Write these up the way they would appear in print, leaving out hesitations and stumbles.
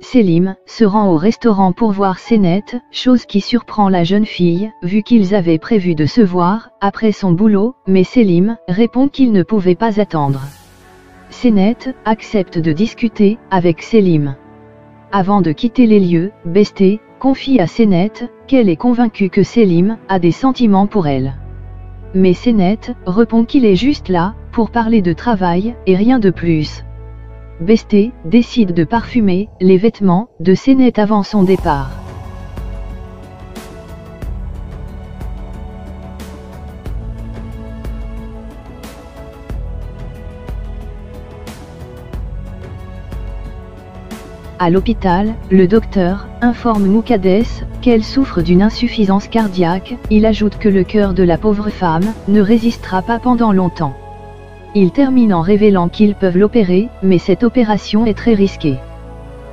Selim se rend au restaurant pour voir Senet, chose qui surprend la jeune fille, vu qu'ils avaient prévu de se voir après son boulot, mais Selim répond qu'il ne pouvait pas attendre. Senet accepte de discuter avec Selim. Avant de quitter les lieux, Besté confie à Senet qu'elle est convaincue que Selim a des sentiments pour elle. Mais Senet répond qu'il est juste là pour parler de travail et rien de plus. Besté décide de parfumer les vêtements de Senet avant son départ. À l'hôpital, le docteur informe Muqaddes qu'elle souffre d'une insuffisance cardiaque. Il ajoute que le cœur de la pauvre femme ne résistera pas pendant longtemps. Il termine en révélant qu'ils peuvent l'opérer, mais cette opération est très risquée.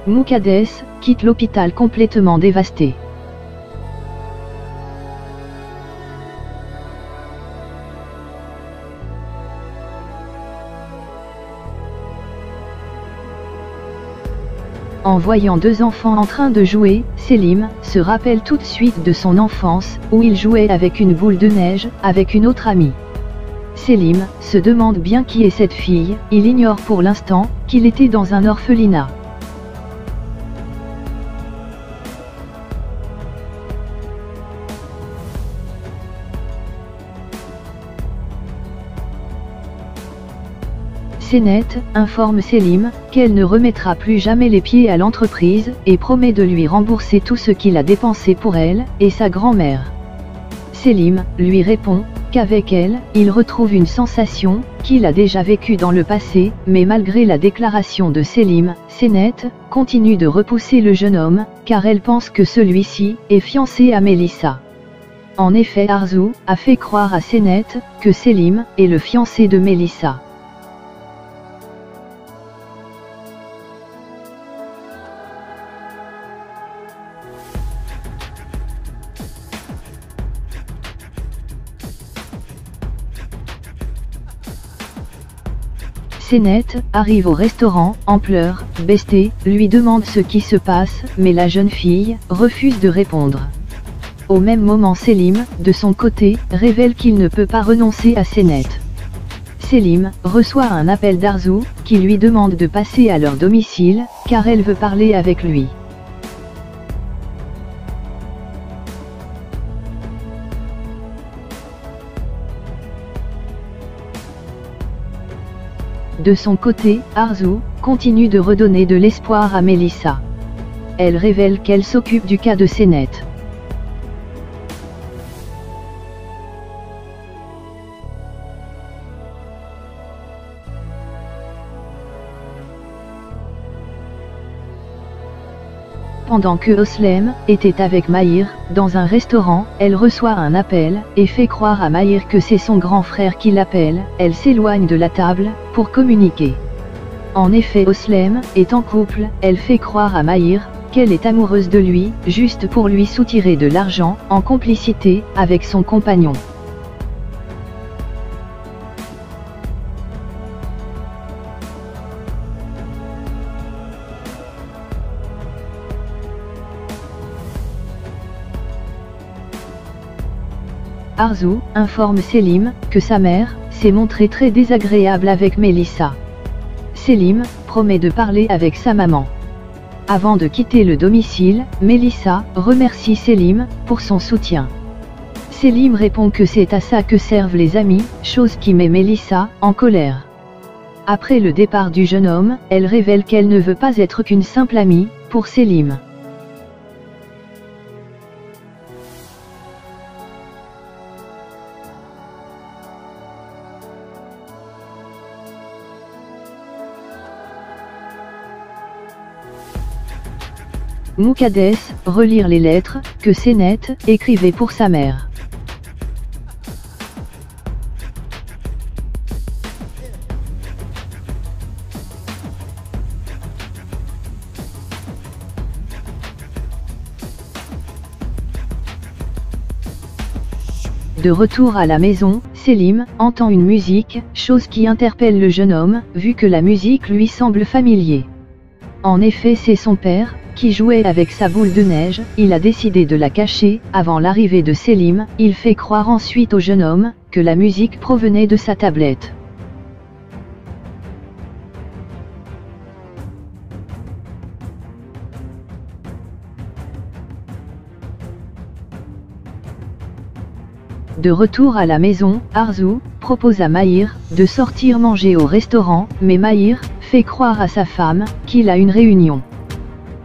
Muqaddes quitte l'hôpital complètement dévasté. En voyant deux enfants en train de jouer, Selim se rappelle tout de suite de son enfance, où il jouait avec une boule de neige, avec une autre amie. Selim se demande bien qui est cette fille, il ignore pour l'instant qu'il était dans un orphelinat. Senet informe Selim qu'elle ne remettra plus jamais les pieds à l'entreprise et promet de lui rembourser tout ce qu'il a dépensé pour elle et sa grand-mère. Selim lui répond qu'avec elle, il retrouve une sensation qu'il a déjà vécue dans le passé, mais malgré la déclaration de Selim, Senet continue de repousser le jeune homme, car elle pense que celui-ci est fiancé à Mélissa. En effet, Arzu a fait croire à Senet que Selim est le fiancé de Mélissa. Senet arrive au restaurant, en pleurs. Besté lui demande ce qui se passe, mais la jeune fille refuse de répondre. Au même moment, Selim, de son côté, révèle qu'il ne peut pas renoncer à Senet. Selim reçoit un appel d'Arzu, qui lui demande de passer à leur domicile, car elle veut parler avec lui. De son côté, Arzu continue de redonner de l'espoir à Mélissa. Elle révèle qu'elle s'occupe du cas de Senet. Pendant que Oslem était avec Mahir, dans un restaurant, elle reçoit un appel, et fait croire à Mahir que c'est son grand frère qui l'appelle. Elle s'éloigne de la table, pour communiquer. En effet, Oslem est en couple, elle fait croire à Mahir qu'elle est amoureuse de lui, juste pour lui soutirer de l'argent, en complicité avec son compagnon. Arzu informe Selim que sa mère s'est montrée très désagréable avec Mélissa. Selim promet de parler avec sa maman. Avant de quitter le domicile, Mélissa remercie Selim pour son soutien. Selim répond que c'est à ça que servent les amis, chose qui met Mélissa en colère. Après le départ du jeune homme, elle révèle qu'elle ne veut pas être qu'une simple amie pour Selim. Muqaddes relire les lettres que Senet écrivait pour sa mère. De retour à la maison, Selim entend une musique, chose qui interpelle le jeune homme, vu que la musique lui semble familier. En effet, c'est son père, qui jouait avec sa boule de neige, il a décidé de la cacher. Avant l'arrivée de Selim, il fait croire ensuite au jeune homme que la musique provenait de sa tablette. De retour à la maison, Arzu propose à Mahir de sortir manger au restaurant, mais Mahir fait croire à sa femme qu'il a une réunion.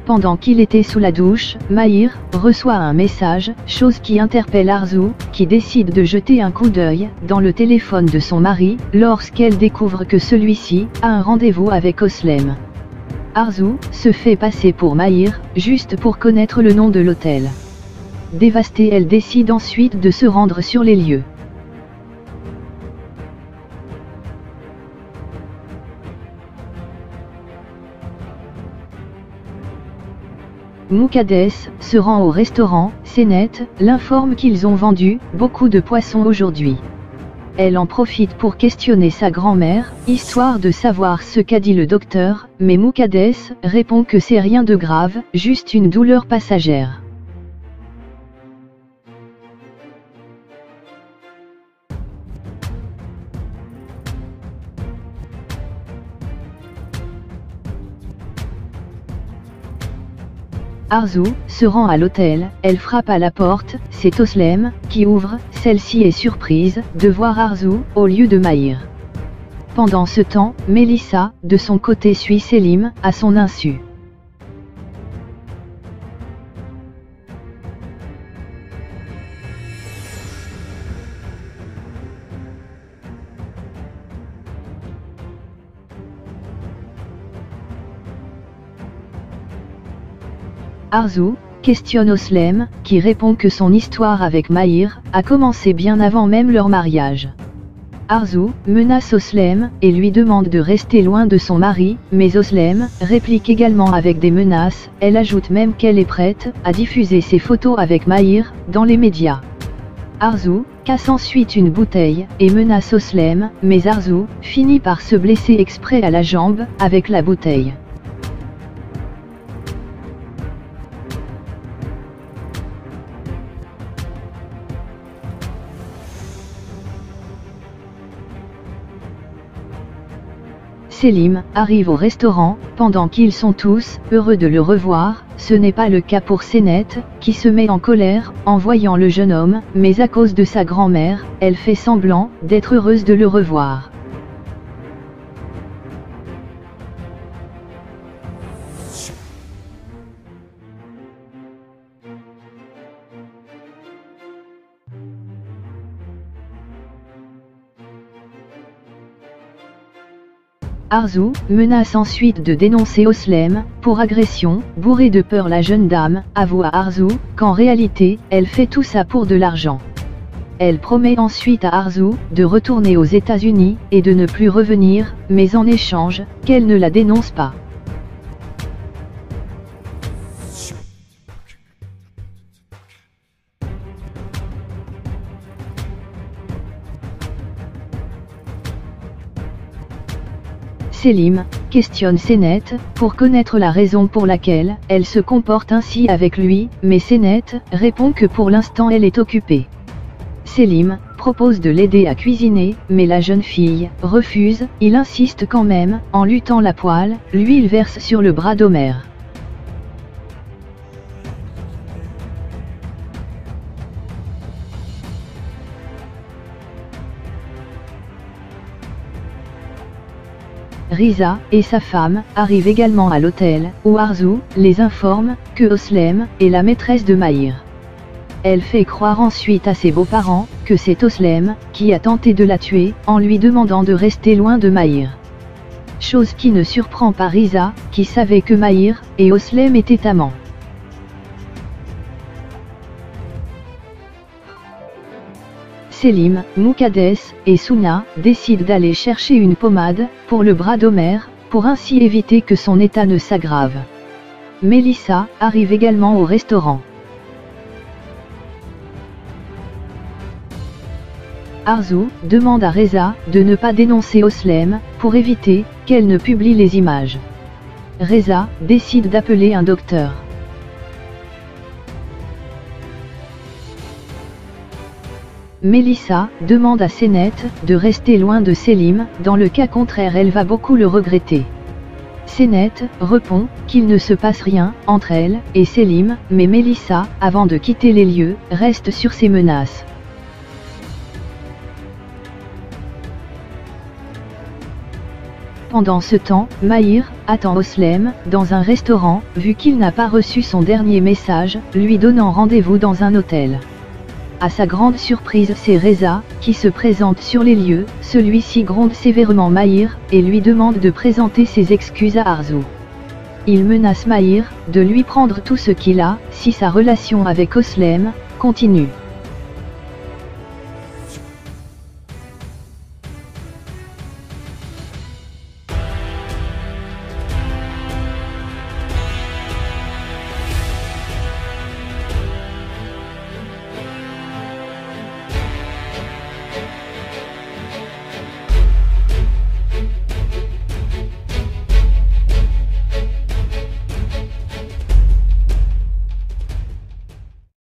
Pendant qu'il était sous la douche, Mahir reçoit un message, chose qui interpelle Arzu, qui décide de jeter un coup d'œil dans le téléphone de son mari, lorsqu'elle découvre que celui-ci a un rendez-vous avec Oslem. Arzu se fait passer pour Mahir, juste pour connaître le nom de l'hôtel. Dévastée, elle décide ensuite de se rendre sur les lieux. Muqaddes se rend au restaurant. Senet l'informe qu'ils ont vendu beaucoup de poissons aujourd'hui. Elle en profite pour questionner sa grand-mère, histoire de savoir ce qu'a dit le docteur, mais Muqaddes répond que c'est rien de grave, juste une douleur passagère. Arzu se rend à l'hôtel, elle frappe à la porte, c'est Oslem qui ouvre, celle-ci est surprise de voir Arzu au lieu de Mahir. Pendant ce temps, Melissa, de son côté suit Selim, à son insu. Arzu questionne Oslem, qui répond que son histoire avec Mahir a commencé bien avant même leur mariage. Arzu menace Oslem et lui demande de rester loin de son mari, mais Oslem réplique également avec des menaces. Elle ajoute même qu'elle est prête à diffuser ses photos avec Mahir dans les médias. Arzu casse ensuite une bouteille et menace Oslem, mais Arzu finit par se blesser exprès à la jambe avec la bouteille. Selim arrive au restaurant, pendant qu'ils sont tous heureux de le revoir. Ce n'est pas le cas pour Senet, qui se met en colère en voyant le jeune homme, mais à cause de sa grand-mère, elle fait semblant d'être heureuse de le revoir. Arzu menace ensuite de dénoncer Oslem pour agression. Bourrée de peur, la jeune dame avoue à Arzu qu'en réalité, elle fait tout ça pour de l'argent. Elle promet ensuite à Arzu de retourner aux États-Unis et de ne plus revenir, mais en échange, qu'elle ne la dénonce pas. Selim questionne Senet pour connaître la raison pour laquelle elle se comporte ainsi avec lui, mais Senet répond que pour l'instant elle est occupée. Selim propose de l'aider à cuisiner, mais la jeune fille refuse. Il insiste quand même, en lui tend la poêle, l'huile verse sur le bras d'Omer. Riza et sa femme arrivent également à l'hôtel, où Arzu les informe que Oslem est la maîtresse de Mahir. Elle fait croire ensuite à ses beaux-parents que c'est Oslem qui a tenté de la tuer en lui demandant de rester loin de Mahir. Chose qui ne surprend pas Riza, qui savait que Mahir et Oslem étaient amants. Selim, Muqaddes et Souna décident d'aller chercher une pommade pour le bras d'Omer, pour ainsi éviter que son état ne s'aggrave. Melissa arrive également au restaurant. Arzu demande à Reza de ne pas dénoncer Oslem, pour éviter qu'elle ne publie les images. Reza décide d'appeler un docteur. Mélissa demande à Senet de rester loin de Selim, dans le cas contraire elle va beaucoup le regretter. Senet répond qu'il ne se passe rien entre elle et Selim, mais Mélissa, avant de quitter les lieux, reste sur ses menaces. Pendant ce temps, Mahir attend Oslem dans un restaurant, vu qu'il n'a pas reçu son dernier message, lui donnant rendez-vous dans un hôtel. À sa grande surprise, c'est Reza qui se présente sur les lieux. Celui-ci gronde sévèrement Mahir et lui demande de présenter ses excuses à Arzu. Il menace Mahir de lui prendre tout ce qu'il a si sa relation avec Oslem continue.